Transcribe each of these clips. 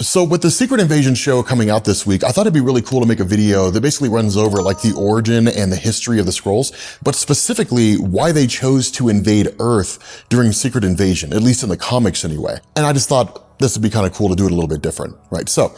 So with the Secret Invasion show coming out this week, I thought it'd be really cool to make a video that basically runs over like the origin and the history of the Skrulls, but specifically why they chose to invade Earth during Secret Invasion, at least in the comics anyway. And I just thought this would be kind of cool to do it a little bit different, right? So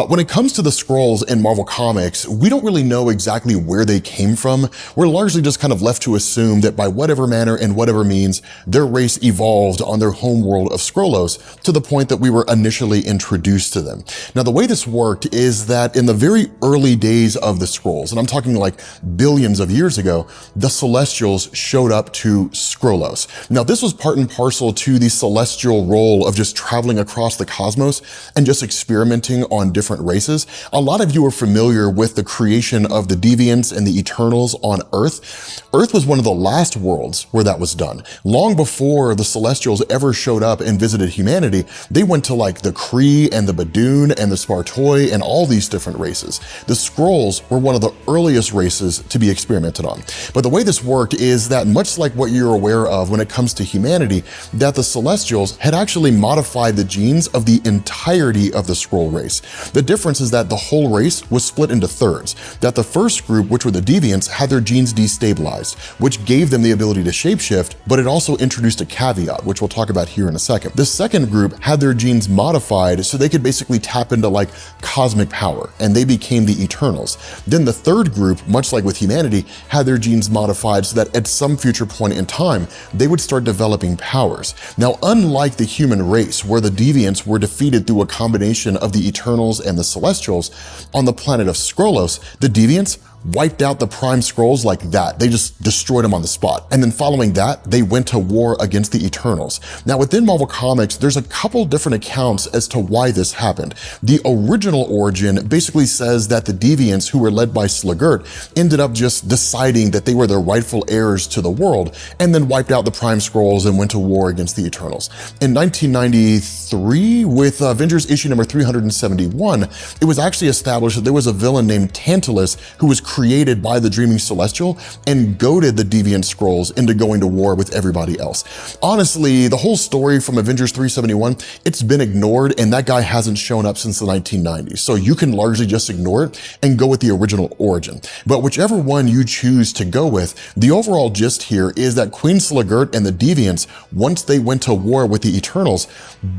when it comes to the Skrulls in Marvel Comics, we don't really know exactly where they came from. We're largely just kind of left to assume that by whatever manner and whatever means, their race evolved on their home world of Skrullos to the point that we were initially introduced to them. Now, the way this worked is that in the very early days of the Skrulls, and I'm talking like billions of years ago, the Celestials showed up to Skrullos. Now, this was part and parcel to the celestial role of just traveling across the cosmos and just experimenting on different races. A lot of you are familiar with the creation of the Deviants and the Eternals on Earth. Earth was one of the last worlds where that was done. Long before the Celestials ever showed up and visited humanity, they went to like the Kree and the Badoon and the Spartoi and all these different races. The Skrulls were one of the earliest races to be experimented on. But the way this worked is that much like what you're aware of when it comes to humanity, that the Celestials had actually modified the genes of the entirety of the Skrull race. The difference is that the whole race was split into thirds, that the first group, which were the Deviants, had their genes destabilized, which gave them the ability to shapeshift, but it also introduced a caveat, which we'll talk about here in a second. The second group had their genes modified so they could basically tap into like cosmic power, and they became the Eternals. Then the third group, much like with humanity, had their genes modified so that at some future point in time, they would start developing powers. Now, unlike the human race, where the Deviants were defeated through a combination of the Eternals and the Celestials, on the planet of Skrullos, the Deviants wiped out the Prime Skrulls like that. They just destroyed them on the spot. And then following that, they went to war against the Eternals. Now within Marvel Comics, there's a couple different accounts as to why this happened. The original origin basically says that the Deviants, who were led by Sluggert, ended up just deciding that they were the rightful heirs to the world, and then wiped out the Prime Skrulls and went to war against the Eternals. In 1993, with Avengers issue number 371, it was actually established that there was a villain named Tantalus who was created by the Dreaming Celestial and goaded the Deviant Skrulls into going to war with everybody else. Honestly, the whole story from Avengers 371, it's been ignored, and that guy hasn't shown up since the 1990s. So you can largely just ignore it and go with the original origin. But whichever one you choose to go with, the overall gist here is that Queen Sluggert and the Deviants, once they went to war with the Eternals,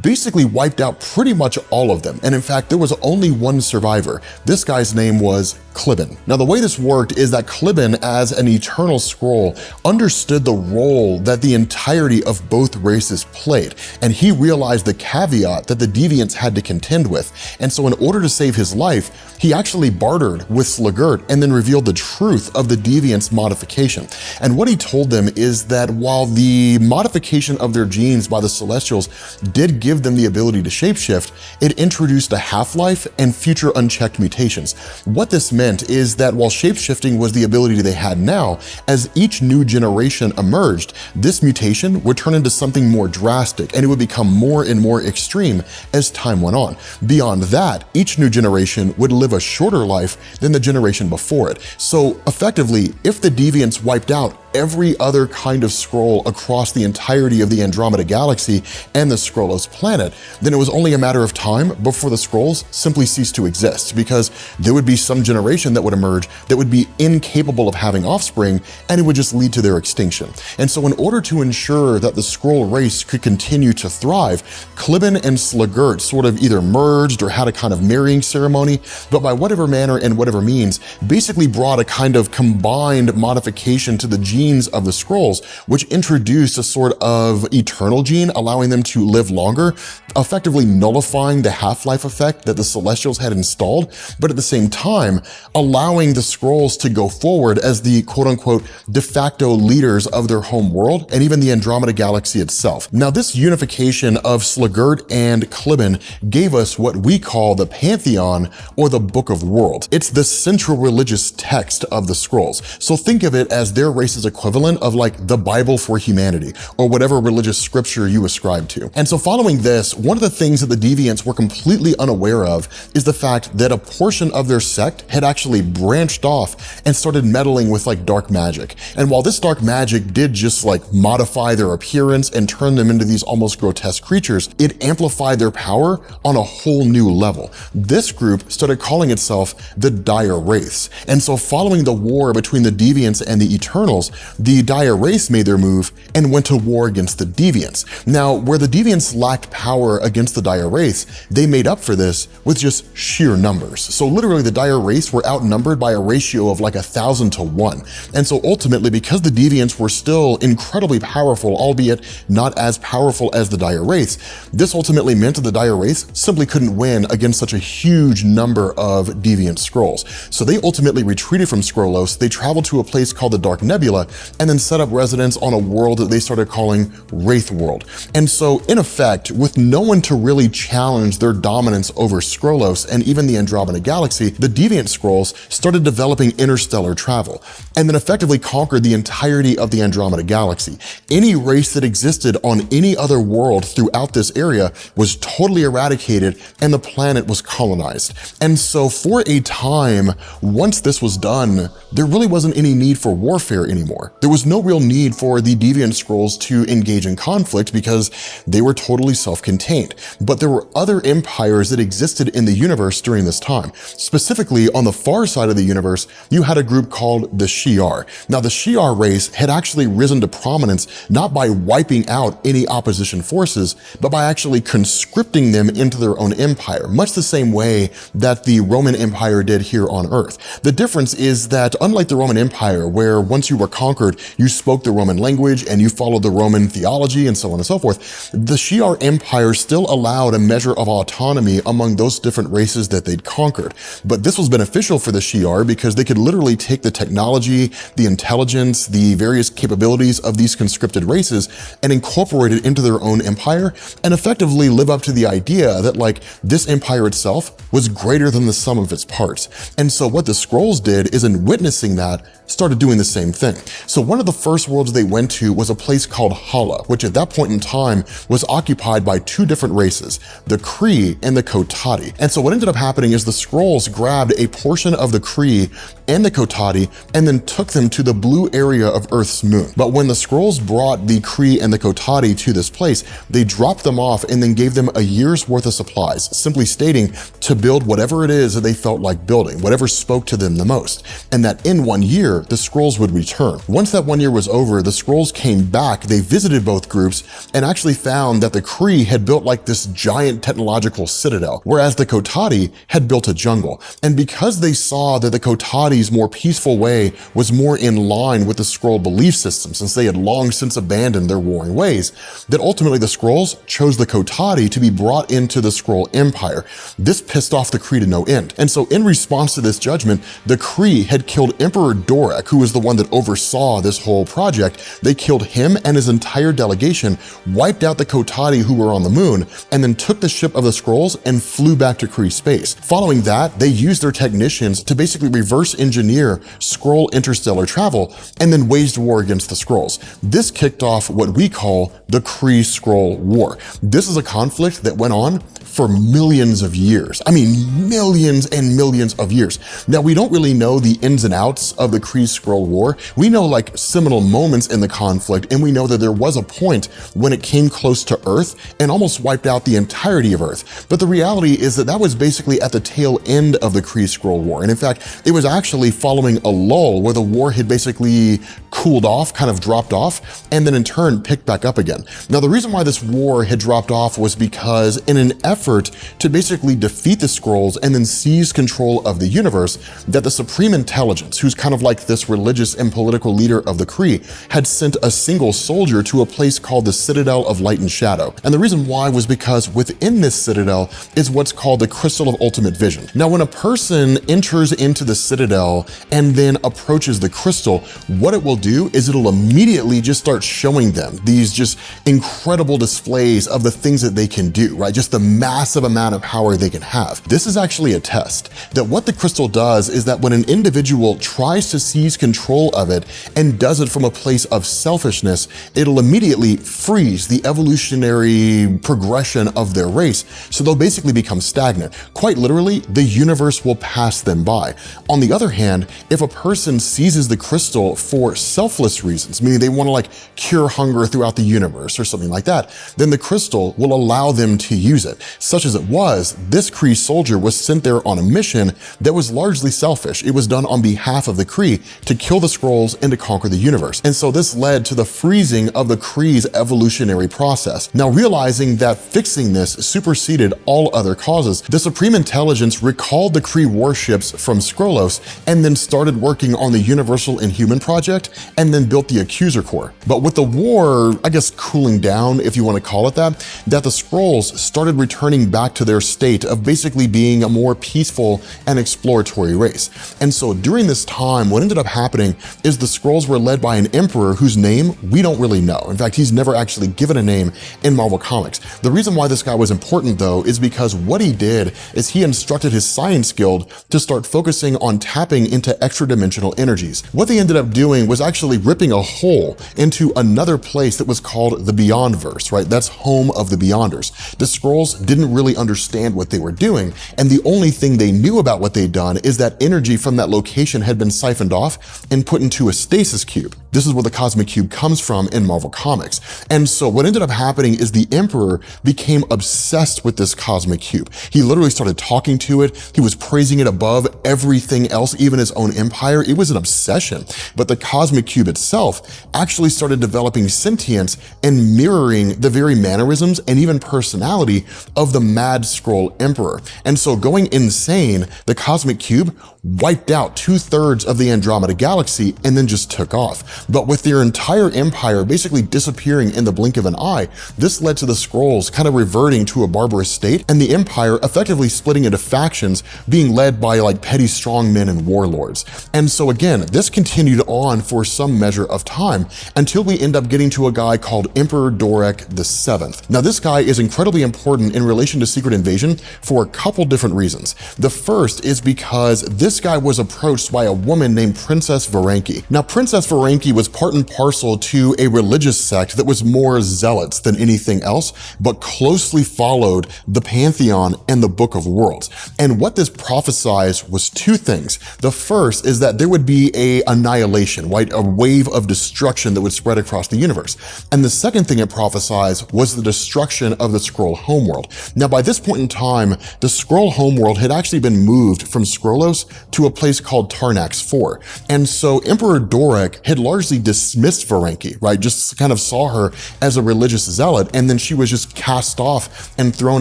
basically wiped out pretty much all of them. And in fact, there was only one survivor. This guy's name was Clippin. Now, the way this worked is that Clippin, as an Eternal Skrull, understood the role that the entirety of both races played, and he realized the caveat that the Deviants had to contend with. And so in order to save his life, he actually bartered with Sluggert and then revealed the truth of the Deviants' modification. And what he told them is that while the modification of their genes by the Celestials did give them the ability to shapeshift, it introduced a half-life and future unchecked mutations. What this meant is that while shapeshifting was the ability they had now, as each new generation emerged, this mutation would turn into something more drastic, and it would become more and more extreme as time went on. Beyond that, each new generation would live a shorter life than the generation before it. So effectively, if the Deviants wiped out every other kind of Skrull across the entirety of the Andromeda Galaxy and the Skrullos planet, then it was only a matter of time before the Skrulls simply ceased to exist, because there would be some generation that would emerge that would be incapable of having offspring, and it would just lead to their extinction. And so in order to ensure that the Skrull race could continue to thrive, Clippin and Sluggert sort of either merged or had a kind of marrying ceremony, but by whatever manner and whatever means, basically brought a kind of combined modification to the genes of the Skrulls, which introduced a sort of eternal gene, allowing them to live longer, effectively nullifying the half-life effect that the Celestials had installed, but at the same time, allowing the Skrulls to go forward as the quote-unquote de facto leaders of their home world and even the Andromeda Galaxy itself. Now, this unification of Sluggert and Clippin gave us what we call the Pantheon, or the Book of Worlds. It's the central religious text of the Skrulls. So think of it as their race's equivalent of like the Bible for humanity, or whatever religious scripture you ascribe to. And so following this, one of the things that the Deviants were completely unaware of is the fact that a portion of their sect had actually branched off and started meddling with like dark magic. And while this dark magic did just like modify their appearance and turn them into these almost grotesque creatures, it amplified their power on a whole new level. This group started calling itself the Dire Wraiths. And so following the war between the Deviants and the Eternals, the Dire Wraiths made their move and went to war against the Deviants. Now, where the Deviants lacked power against the Dire Wraiths, they made up for this with just sheer numbers. So literally the Dire Wraiths were outnumbered by a ratio of like 1,000 to 1. And so ultimately, because the Deviants were still incredibly powerful, albeit not as powerful as the Dire Wraiths, this ultimately meant that the Dire Wraiths simply couldn't win against such a huge number of Deviant Skrulls. So they ultimately retreated from Skrullos, they traveled to a place called the Dark Nebula, and then set up residence on a world that they started calling Wraith World. And so in effect, with no one to really challenge their dominance over Skrullos and even the Andromeda Galaxy, the Deviant Skrulls started developing interstellar travel, and then effectively conquered the entirety of the Andromeda Galaxy. Any race that existed on any other world throughout this area was totally eradicated and the planet was colonized. And so for a time, once this was done, there really wasn't any need for warfare anymore. There was no real need for the Deviant Skrulls to engage in conflict because they were totally self-contained. But there were other empires that existed in the universe during this time. Specifically, on the far side of the universe, you had a group called the Shi'ar. Now, the Shi'ar race had actually risen to prominence not by wiping out any opposition forces, but by actually conscripting them into their own empire, much the same way that the Roman Empire did here on Earth. The difference is that unlike the Roman Empire, where once you were conquered, you spoke the Roman language and you followed the Roman theology and so on and so forth, the Shi'ar Empire still allowed a measure of autonomy among those different races that they'd conquered. But this was beneficial for the Shi'ar because they could literally take the technology, the intelligence, the various capabilities of these conscripted races and incorporate it into their own empire and effectively live up to the idea that like this empire itself was greater than the sum of its parts. And so what the Skrulls did is, in witnessing that, started doing the same thing. So one of the first worlds they went to was a place called Hala, which at that point in time was occupied by two different races, the Kree and the Kotati. And so what ended up happening is the Skrulls grabbed a portion of the Kree and the Kotati and then took them to the blue area of Earth's moon. But when the Skrulls brought the Kree and the Kotati to this place, they dropped them off and then gave them a year's worth of supplies, simply stating to build whatever it is that they felt like building, whatever spoke to them the most, and that in 1 year, the Skrulls would return. Once that 1 year was over, the Skrulls came back, they visited both groups, and actually found that the Kree had built like this giant technological citadel, whereas the Kotati had built a jungle. And because they saw that the Kotati's more peaceful way was more in line with the Skrull belief system, since they had long since abandoned their warring ways, that ultimately the Skrulls chose the Kotati to be brought into the Skrull Empire. This pissed off the Kree to no end. And so in response to this judgment, the Kree had killed Emperor Dorek, who was the one that oversaw this whole project. They killed him and his entire delegation, wiped out the Kotati who were on the moon, and then took the ship of the Skrulls and flew back to Kree space. Following that, they used their technicians to basically reverse engineer Skrull interstellar travel and then waged war against the Skrulls. This kicked off what we call the Kree-Skrull War. This is a conflict that went on for millions of years. I mean, millions and millions of years. Now, we don't really know the ins and outs of the Kree-Skrull War. We know like seminal moments in the conflict, and we know that there was a point when it came close to Earth and almost wiped out the entirety of Earth. But the reality is that that was basically at the tail end of the Kree-Skrull War. And in fact, it was actually following a lull where the war had basically cooled off, kind of dropped off, and then in turn picked back up again. Now, the reason why this war had dropped off was because in an effort to basically defeat the Skrulls and then seize control of the universe, that the Supreme Intelligence, who's kind of like this religious and political leader of the Kree, had sent a single soldier to a place called the Citadel of Light and Shadow. And the reason why was because within this citadel is what's called the Crystal of Ultimate Vision. Now, when a person enters into the Citadel and then approaches the crystal, what it will do is it'll immediately just start showing them these just incredible displays of the things that they can do, right? Just the massive amount of power they can have. This is actually a test that what the crystal does is that when an individual tries to seize control of it and does it from a place of selfishness, it'll immediately freeze the evolutionary progression of their race, so they'll basically become stagnant. Quite literally, the universe will pass them by. On the other hand, if a person seizes the crystal for selfless reasons, meaning they want to like cure hunger throughout the universe or something like that, then the crystal will allow them to use it. Such as it was, this Kree soldier was sent there on a mission that was largely selfish. It was done on behalf of the Kree to kill the Skrulls and to conquer the universe. And so this led to the freezing of the Kree's evolutionary process. Now, realizing that fixing this superseded all other causes, the Supreme Intelligence recalled the Kree warships from Skrullos and then started working on the Universal Inhuman Project and then built the Accuser Corps. But with the war, I guess, cooling down, if you want to call it that the Skrulls started returning back to their state of basically being a more peaceful and exploratory race. And so during this time, what ended up happening is the Skrulls were led by an emperor whose name we don't really know. In fact, he's never actually given a name in Marvel Comics. The reason why this guy was important, though, is because what he did is he instructed his science guild to start focusing on tapping into extra-dimensional energies. What they ended up doing was actually ripping a hole into another place that was called the Beyondverse, right? That's home of the Beyonders. The Skrulls didn't really understand what they were doing, and the only thing they knew about what they'd done is that energy from that location had been siphoned off and put into a stasis cube. This is where the Cosmic Cube comes from in Marvel Comics. And so what ended up happening is the Emperor became obsessed with this Cosmic Cube. He literally started talking to it. He was praising it above everything else, even his own empire. It was an obsession. But the Cosmic Cube itself actually started developing sentience and mirroring the very mannerisms and even personality of the Mad Skrull Emperor. And so going insane, the Cosmic Cube wiped out 2/3 of the Andromeda Galaxy and then just took off. But with their entire empire basically disappearing in the blink of an eye, this led to the Skrulls kind of reverting to a barbarous state and the empire effectively splitting into factions being led by like petty strongmen and warlords. And so again, this continued on for some measure of time until we end up getting to a guy called Emperor Dorek VII. Now this guy is incredibly important in relation to Secret Invasion for a couple different reasons. The first is because this guy was approached by a woman named Princess Varanki. Now Princess Varanki was part and parcel to a religious sect that was more zealots than anything else, but closely followed the Pantheon and the Book of Worlds. And what this prophesied was two things. The first is that there would be a annihilation, right? A wave of destruction that would spread across the universe. And the second thing it prophesied was the destruction of the Skrull homeworld. Now, by this point in time, the Skrull homeworld had actually been moved from Skrullos to a place called Tarnax 4. And so Emperor Dorek had largely dismissed Varanki, right? Just kind of saw her as a religious zealot, and then she was just cast off and thrown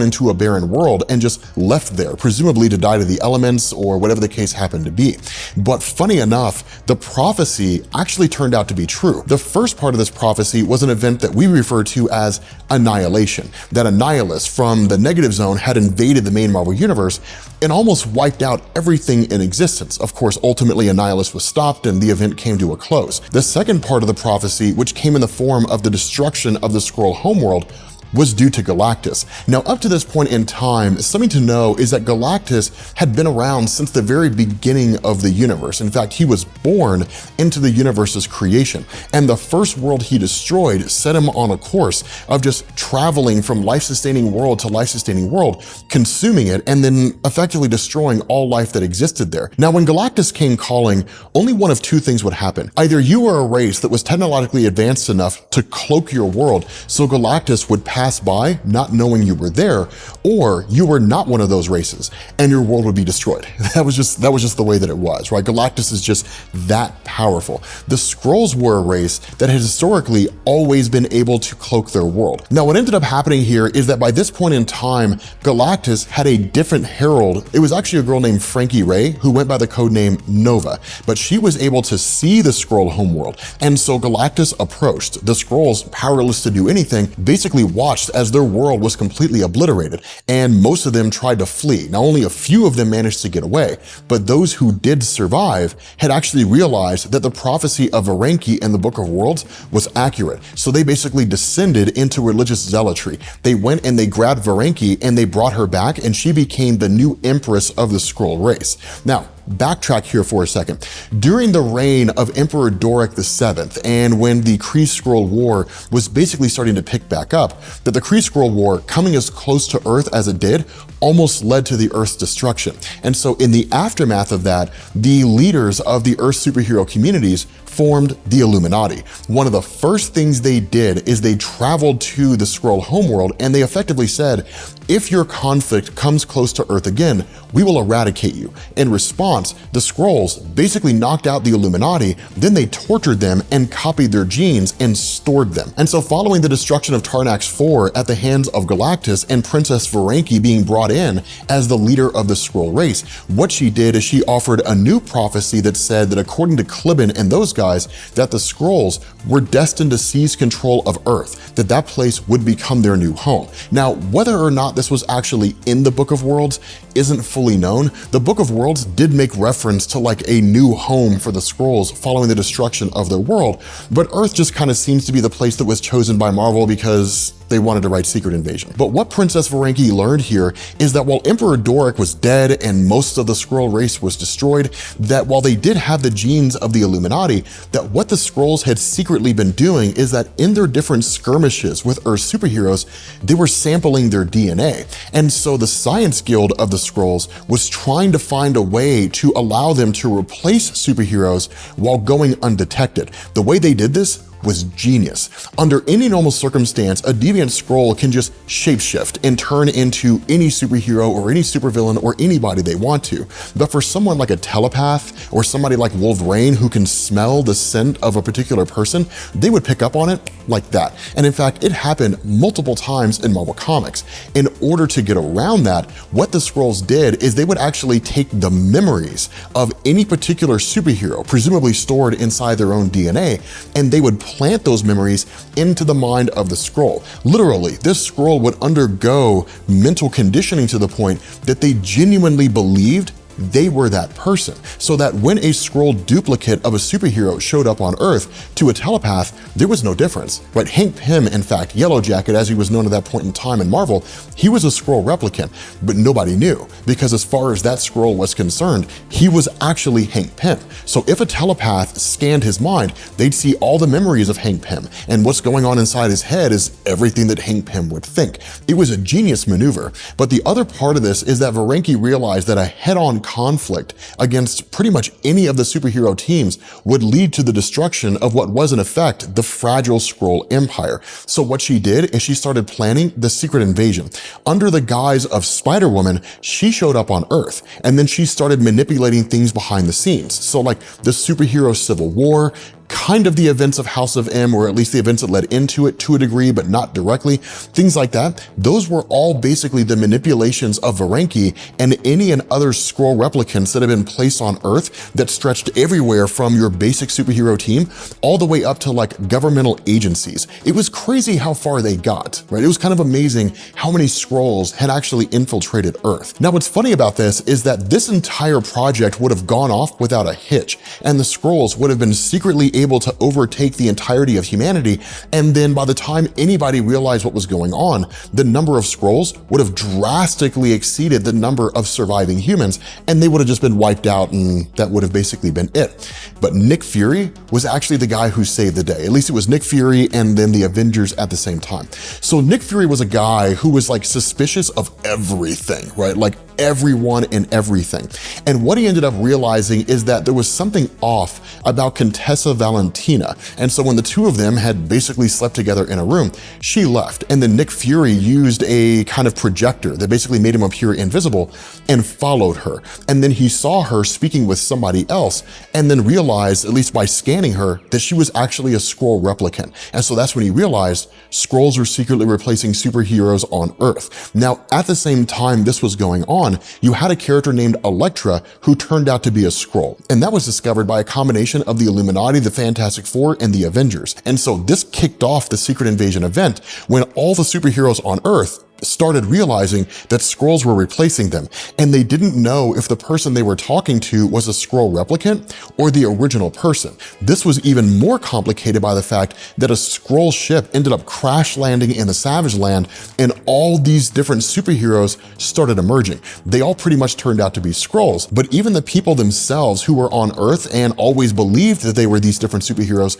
into a barren world and just left there, presumably to die to the elements or whatever the case happened to be. But funny enough, the prophecy actually turned out to be true. The first part of this prophecy was an event that we refer to as annihilation, that a nihilist from the negative zone had invaded the main Marvel universe and almost wiped out everything in existence. Of course, ultimately Annihilus was stopped and the event came to a close. The second part of the prophecy, which came in the form of the destruction of the Skrull homeworld, was due to Galactus. Now, up to this point in time, something to know is that Galactus had been around since the very beginning of the universe. In fact, he was born into the universe's creation, and the first world he destroyed set him on a course of just traveling from life-sustaining world to life-sustaining world, consuming it, and then effectively destroying all life that existed there. Now, when Galactus came calling, only one of two things would happen. Either you were a race that was technologically advanced enough to cloak your world, so Galactus would pass by not knowing you were there, or you were not one of those races and your world would be destroyed. That was just the way that it was, right? Galactus is just that powerful. The Skrulls were a race that had historically always been able to cloak their world. Now, what ended up happening here is that by this point in time, Galactus had a different herald. It was actually a girl named Frankie Ray who went by the codename Nova, but she was able to see the Skrull homeworld. And so Galactus approached. The Skrulls, powerless to do anything, basically watched watched as their world was completely obliterated, and most of them tried to flee. Now, only a few of them managed to get away, but those who did survive had actually realized that the prophecy of Varenki in the Book of Worlds was accurate. So they basically descended into religious zealotry. They went and they grabbed Varenki and they brought her back, and she became the new empress of the Skrull race. Now, backtrack here for a second. During the reign of Emperor Doric VII, and when the Kree-Skrull War was basically starting to pick back up, that the Kree-Skrull War, coming as close to Earth as it did, almost led to the Earth's destruction. And so in the aftermath of that, the leaders of the Earth superhero communities formed the Illuminati. One of the first things they did is they traveled to the Skrull homeworld, and they effectively said, if your conflict comes close to Earth again, we will eradicate you. In response, the Skrulls basically knocked out the Illuminati, then they tortured them and copied their genes and stored them. And so following the destruction of Tarnax IV at the hands of Galactus and Princess Varenki being brought in as the leader of the Skrull race, what she did is she offered a new prophecy that said that according to Clippin and those guys, that the Skrulls were destined to seize control of Earth, that place would become their new home. Now, whether or not this was actually in the Book of Worlds isn't fully known. The Book of Worlds did make reference to like a new home for the Skrulls following the destruction of their world, but Earth just kind of seems to be the place that was chosen by Marvel because they wanted to write Secret Invasion. But what Princess Varenki learned here is that while Emperor Doric was dead and most of the Skrull race was destroyed, that while they did have the genes of the Illuminati, that what the Skrulls had secretly been doing is that in their different skirmishes with Earth superheroes, they were sampling their DNA. And so the Science Guild of the Skrulls was trying to find a way to allow them to replace superheroes while going undetected. The way they did this was genius. Under any normal circumstance, a deviant Skrull can just shapeshift and turn into any superhero or any supervillain or anybody they want to. But for someone like a telepath or somebody like Wolverine who can smell the scent of a particular person, they would pick up on it like that. And in fact, it happened multiple times in Marvel Comics. In order to get around that, what the Skrulls did is they would actually take the memories of any particular superhero, presumably stored inside their own DNA, and they would plant those memories into the mind of the Skrull. Literally, this Skrull would undergo mental conditioning to the point that they genuinely believed they were that person, so that when a Skrull duplicate of a superhero showed up on Earth, to a telepath, there was no difference, right? Hank Pym, in fact, Yellow Jacket, as he was known at that point in time in Marvel, he was a Skrull replicant, but nobody knew, because as far as that Skrull was concerned, he was actually Hank Pym. So if a telepath scanned his mind, they'd see all the memories of Hank Pym, and what's going on inside his head is everything that Hank Pym would think. It was a genius maneuver. But the other part of this is that Varenki realized that a head-on conflict against pretty much any of the superhero teams would lead to the destruction of what was in effect the fragile Skrull Empire. So what she did is she started planning the Secret Invasion. Under the guise of Spider-Woman, she showed up on Earth, and then she started manipulating things behind the scenes. So like the superhero Civil War, kind of the events of House of M, or at least the events that led into it to a degree, but not directly, things like that. Those were all basically the manipulations of Varenki and any and other Skrull replicants that have been placed on Earth that stretched everywhere from your basic superhero team all the way up to like governmental agencies. It was crazy how far they got, right? It was kind of amazing how many Skrulls had actually infiltrated Earth. Now, what's funny about this is that this entire project would have gone off without a hitch, and the Skrulls would have been secretly able to overtake the entirety of humanity, and then by the time anybody realized what was going on, the number of Skrulls would have drastically exceeded the number of surviving humans, and they would have just been wiped out, and that would have basically been it. But Nick Fury was actually the guy who saved the day. At least it was Nick Fury and then the Avengers at the same time. So Nick Fury was a guy who was like suspicious of everything, right? Like everyone and everything. And what he ended up realizing is that there was something off about Contessa Valentina. And so when the two of them had basically slept together in a room, she left. And then Nick Fury used a kind of projector that basically made him appear invisible and followed her. And then he saw her speaking with somebody else and then realized, at least by scanning her, that she was actually a Skrull replicant. And so that's when he realized Skrulls are secretly replacing superheroes on Earth. Now, at the same time this was going on, 1, you had a character named Elektra who turned out to be a Skrull. And that was discovered by a combination of the Illuminati, the Fantastic Four, and the Avengers. And so this kicked off the Secret Invasion event when all the superheroes on Earth started realizing that Skrulls were replacing them, and they didn't know if the person they were talking to was a Skrull replicant or the original person. This was even more complicated by the fact that a Skrull ship ended up crash landing in the Savage Land, and all these different superheroes started emerging. They all pretty much turned out to be Skrulls, but even the people themselves who were on Earth and always believed that they were these different superheroes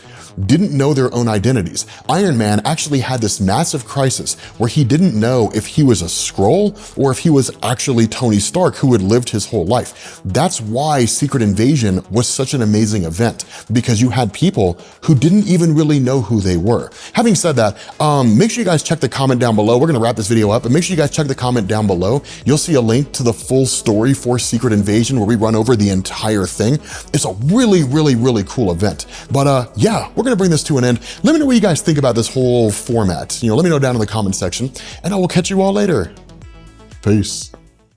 didn't know their own identities. Iron Man actually had this massive crisis where he didn't know if he was a Skrull or if he was actually Tony Stark who had lived his whole life. That's why Secret Invasion was such an amazing event, because you had people who didn't even really know who they were. Having said that, make sure you guys check the comment down below. We're gonna wrap this video up, but make sure you guys check the comment down below. You'll see a link to the full story for Secret Invasion where we run over the entire thing. It's a really, really, really cool event. But yeah, we're gonna bring this to an end. Let me know what you guys think about this whole format. Let me know down in the comment section, and I will catch you all later. Peace.